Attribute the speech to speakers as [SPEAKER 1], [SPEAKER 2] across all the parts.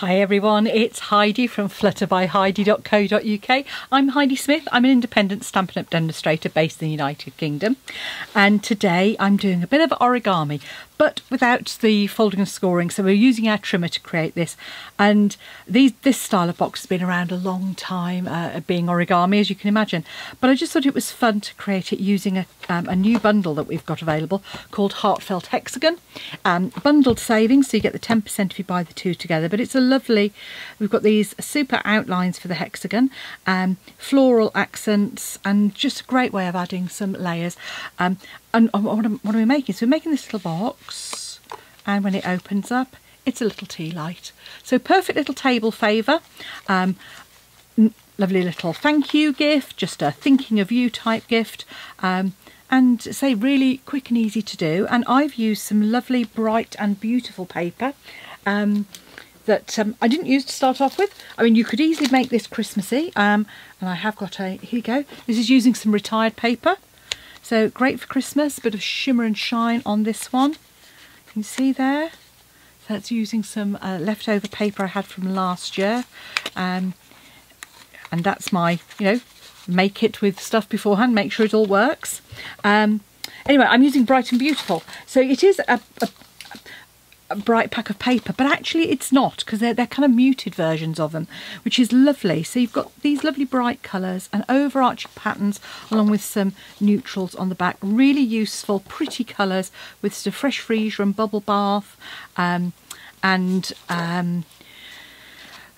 [SPEAKER 1] Hi everyone, it's Heidi from flutterbyheidi.co.uk. I'm Heidi Smith. I'm an independent Stampin' Up! Demonstrator based in the United Kingdom, and today I'm doing a bit of origami but without the folding and scoring, so we're using our trimmer to create this. And this style of box has been around a long time, being origami, as you can imagine, but I just thought it was fun to create it using a new bundle that we've got available called Heartfelt Hexagon. Bundled savings, so you get the 10% if you buy the two together, but it's a lovely, we've got these super outlines for the hexagon, floral accents, and just a great way of adding some layers. And what are we making? So we're making this little box, and when it opens up, it's a little tea light. So perfect little table favour. Lovely little thank you gift, just a thinking of you type gift. And say really quick and easy to do. And I've used some lovely bright and beautiful paper that I didn't use to start off with. I mean, you could easily make this Christmassy, and I have got here you go. This is using some retired paper, so great for Christmas. Bit of shimmer and shine on this one. You can see there. So that's using some leftover paper I had from last year, and that's my, make it with stuff beforehand, make sure it all works. Anyway, I'm using Bright and Beautiful. So it is a bright pack of paper, but actually it's not, because they're kind of muted versions of them, which is lovely. So you've got these lovely bright colours and overarching patterns along with some neutrals on the back. Really useful, pretty colours with sort of fresh freesia and bubble bath,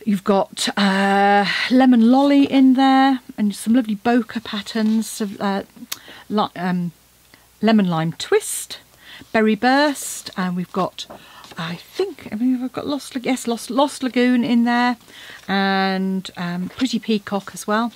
[SPEAKER 1] you've got lemon lolly in there, and some lovely bokeh patterns of lemon lime twist, berry burst, and we've got, I've got Lost Lagoon in there, and pretty peacock as well.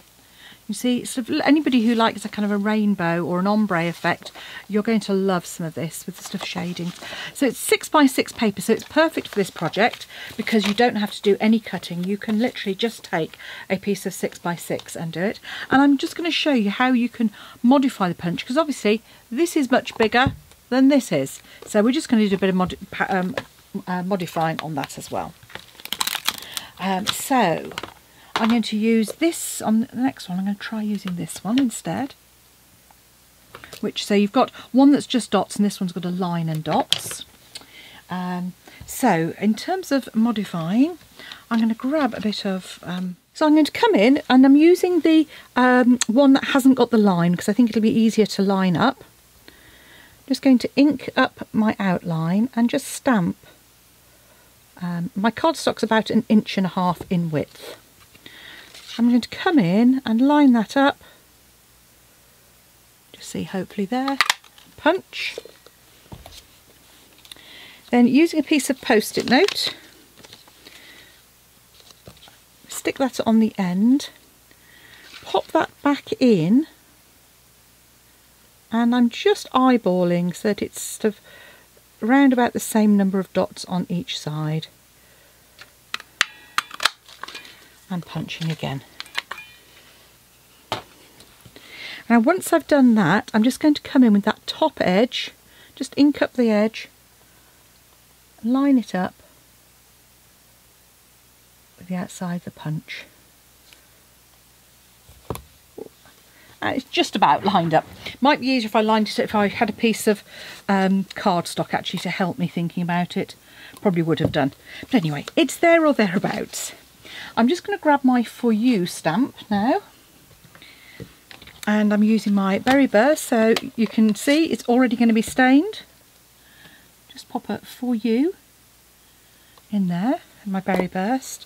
[SPEAKER 1] You see, sort of anybody who likes a kind of a rainbow or an ombre effect, you're going to love some of this with the stuff shading. So it's 6x6 paper, so it's perfect for this project because you don't have to do any cutting. You can literally just take a piece of 6x6 and do it. And I'm just going to show you how you can modify the punch, because obviously this is much bigger than this is. So we're just going to do a bit of modifying on that as well. So I'm going to use this on the next one. I'm going to try using this one instead. So you've got one that's just dots, and this one's got a line and dots. So in terms of modifying, I'm going to grab a bit of... so I'm going to come in, and I'm using the one that hasn't got the line, because I think it'll be easier to line up. Just going to ink up my outline and just stamp. My cardstock's about 1.5 inches in width. I'm going to come in and line that up. Just see, hopefully there. Punch. Then using a piece of post-it note, stick that on the end, pop that back in, and I'm just eyeballing so that it's sort of around about the same number of dots on each side. And punching again. Now once I've done that, I'm just going to come in with that top edge, just ink up the edge, line it up with the outside of the punch. It's just about lined up. Might be easier if I lined it, if I had a piece of cardstock actually to help me thinking about it. Probably would have done. But anyway, it's there or thereabouts. I'm just going to grab my For You stamp now, and I'm using my Berry Burst, so you can see it's already going to be stained. Just pop a For You in there, my Berry Burst,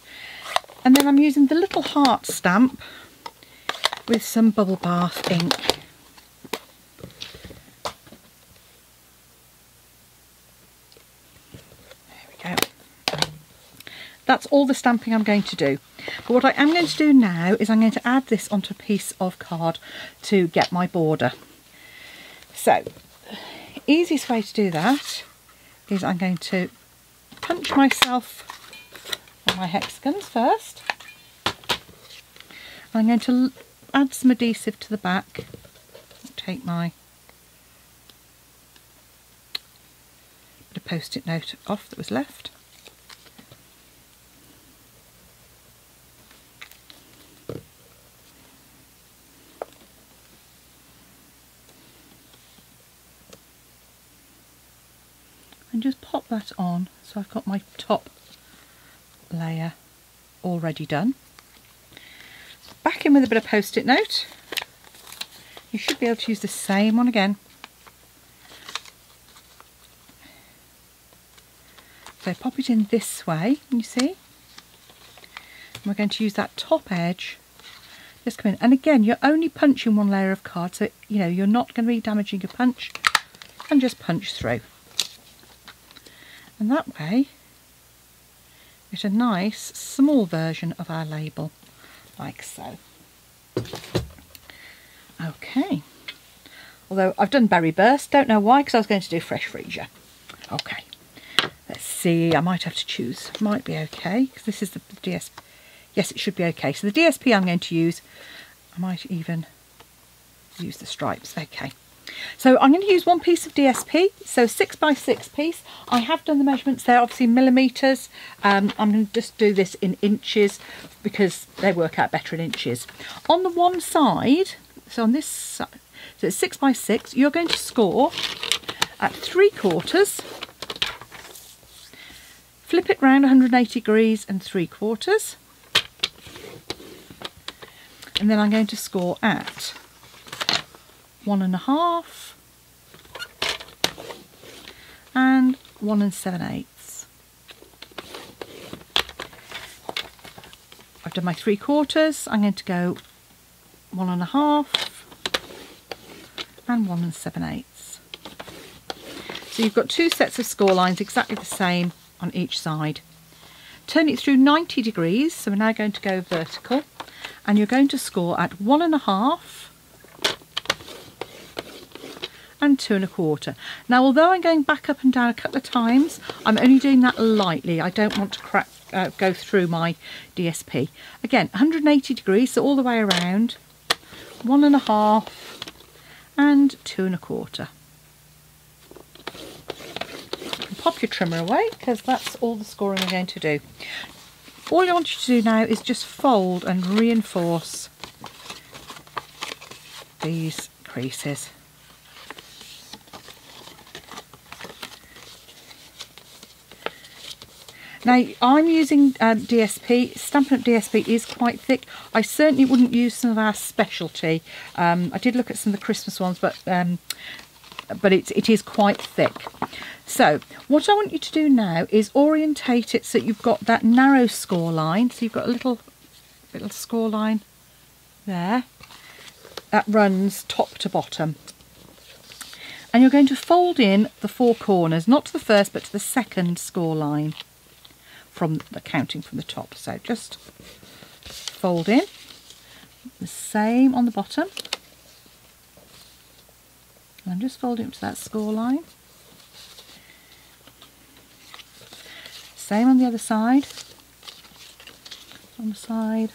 [SPEAKER 1] and then I'm using the little heart stamp with some bubble bath ink. There we go. That's all the stamping I'm going to do. But what I am going to do now is I'm going to add this onto a piece of card to get my border. So, easiest way to do that is I'm going to punch myself on my hexagons first. I'm going to add some adhesive to the back. Take my bit of post-it note off that was left. can just pop that on. So I've got my top layer already done. Back in with a bit of post-it note. You should be able to use the same one again. So pop it in this way, you see. And we're going to use that top edge. Just come in. And again, you're only punching one layer of card, so you know you're not going to be damaging your punch. And just punch through. And that way, it's a nice small version of our label, like so. Okay. Although I've done Berry Burst, don't know why, because I was going to do Fresh Freesia. Okay. Let's see, I might have to choose. Might be okay, because this is the DSP. Yes, it should be okay. So the DSP I'm going to use, I might even use the stripes. Okay. So I'm going to use one piece of DSP, so 6x6 piece. I have done the measurements there, obviously millimetres. I'm going to just do this in inches because they work out better in inches. On the one side, so on this side, so it's 6x6, you're going to score at 3/4, flip it round 180 degrees and 3/4, and then I'm going to score at 1.5 and 1 7/8. I've done my 3/4. I'm going to go 1.5 and 1 7/8. So you've got two sets of score lines exactly the same on each side. Turn it through 90 degrees. So we're now going to go vertical, and you're going to score at 1.5 and 2 1/4. Now, although I'm going back up and down a couple of times, I'm only doing that lightly. I don't want to go through my DSP. Again, 180 degrees, so all the way around, 1.5 and 2 1/4. Pop your trimmer away, because that's all the scoring we're going to do. All I want you to do now is just fold and reinforce these creases. Now, I'm using DSP. Stampin' Up! DSP is quite thick. I certainly wouldn't use some of our specialty. I did look at some of the Christmas ones, but it is quite thick. So what I want you to do now is orientate it so you've got that narrow score line. So you've got a little score line there that runs top to bottom. And you're going to fold in the 4 corners, not to the first but to the second score line from the counting from the top. So just fold in, the same on the bottom. And I'm just folding up to that score line. Same on the other side. On the side.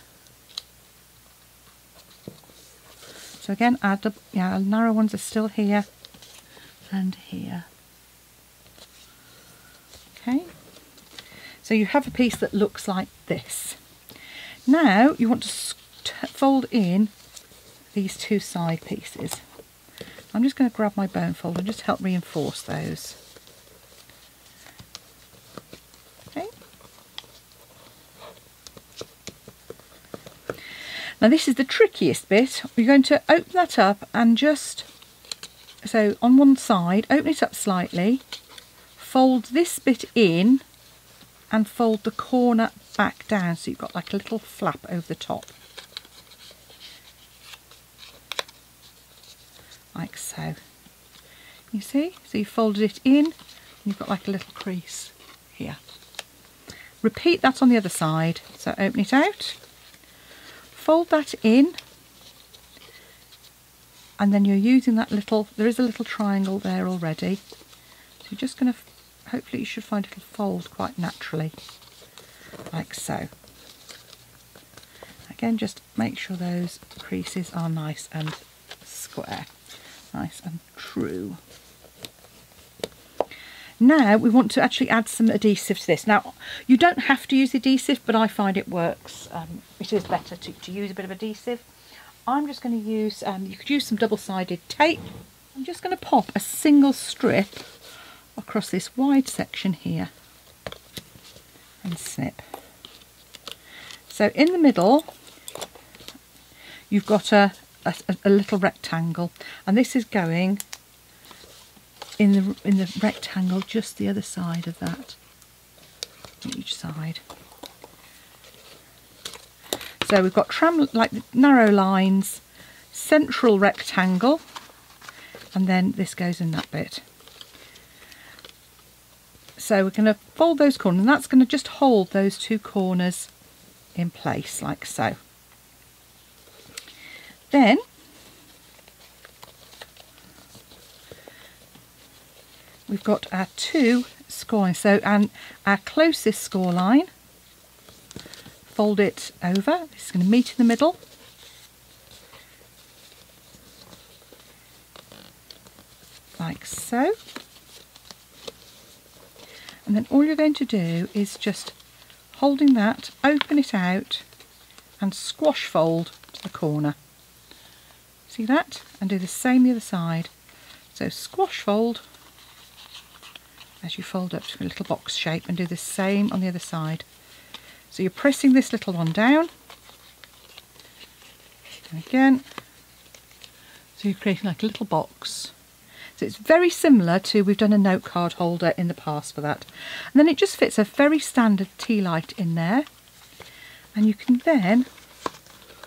[SPEAKER 1] So again, add the narrow ones are still here and here. Okay. So you have a piece that looks like this. Now you want to fold in these 2 side pieces. I'm just going to grab my bone folder and just help reinforce those. Okay. Now this is the trickiest bit. We're going to open that up and just, so on one side, open it up slightly, fold this bit in and fold the corner back down so you've got like a little flap over the top. Like so. You see? So you folded it in and you've got like a little crease here. Repeat that on the other side. So open it out, fold that in, and then you're using that little, there is a little triangle there already. So you're just going to, hopefully you should find it'll fold quite naturally. Like so. Again, just make sure those creases are nice and square. Nice and true. Now we want to actually add some adhesive to this. Now you don't have to use adhesive, but I find it works. It is better to use a bit of adhesive. I'm just going to use, you could use some double-sided tape. I'm just going to pop a single strip across this wide section here and snip. So in the middle you've got a little rectangle, and this is going in the rectangle just the other side of that, on each side. So we've got like narrow lines, central rectangle, and then this goes in that bit. So we're going to fold those corners, and that's going to just hold those two corners in place like so. Then we've got our two score lines. So, and our closest score line, fold it over. This is going to meet in the middle. Like so. And then all you're going to do is just holding that, open it out and squash fold to the corner. See that? And do the same the other side. So squash fold as you fold up to a little box shape, and do the same on the other side. So you're pressing this little one down, and again, so you're creating like a little box. So it's very similar to, we've done a note card holder in the past for that. And then it just fits a very standard tea light in there, and you can then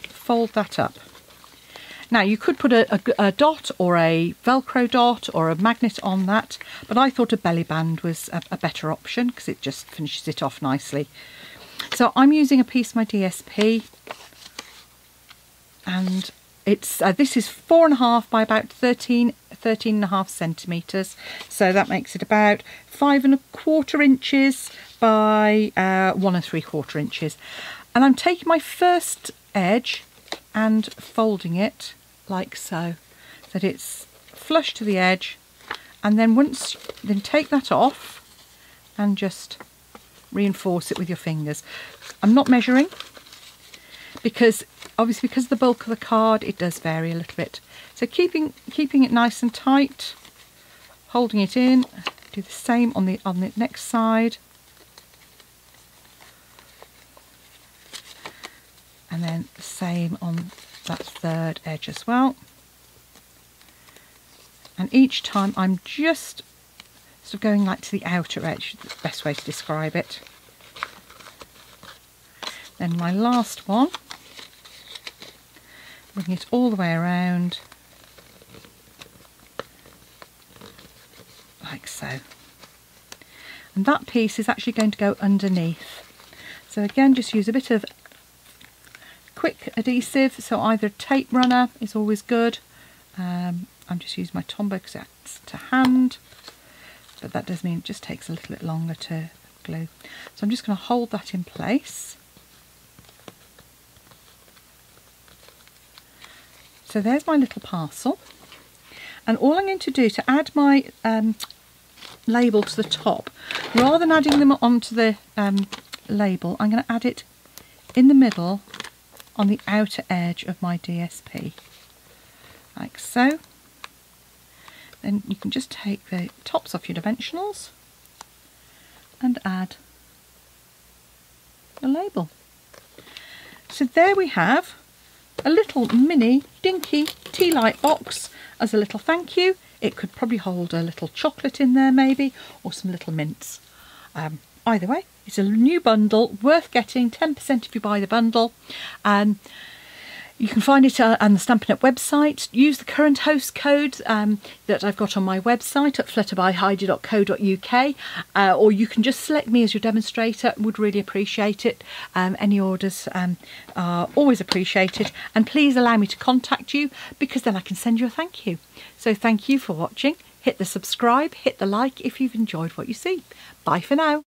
[SPEAKER 1] fold that up. Now you could put a dot or a Velcro dot or a magnet on that, but I thought a belly band was a better option because it just finishes it off nicely. So I'm using a piece of my DSP, and it's this is 4.5 by about 13.5 centimetres, so that makes it about 5.25 inches by 1.75 inches. And I'm taking my first edge and folding it like so that it's flush to the edge, and then then take that off and just reinforce it with your fingers. I'm not measuring because obviously because of the bulk of the card it does vary a little bit. So keeping it nice and tight, holding it in. Do the same on the next side. And then the same on that third edge as well. And each time I'm just sort of going like to the outer edge, the best way to describe it. Then my last one, bring it all the way around, like so. And that piece is actually going to go underneath. So again, just use a bit of quick adhesive, so either tape runner is always good. I'm just using my Tombow because it's to hand, but that does mean it just takes a little bit longer to glue. So I'm just going to hold that in place. So there's my little parcel, and all I'm going to do to add my label to the top, rather than adding them onto the label, I'm going to add it in the middle on the outer edge of my DSP, like so. Then you can just take the tops off your dimensionals and add a label. So there we have a little mini dinky tea light box as a little thank you. It could probably hold a little chocolate in there maybe, or some little mints. Either way, it's a new bundle, worth getting, 10% if you buy the bundle. You can find it on the Stampin' Up website. Use the current host code that I've got on my website at flutterbyheidi.co.uk, or you can just select me as your demonstrator. Would really appreciate it. Any orders are always appreciated, and please allow me to contact you because then I can send you a thank you. So thank you for watching. Hit the subscribe, hit the like if you've enjoyed what you see. Bye for now.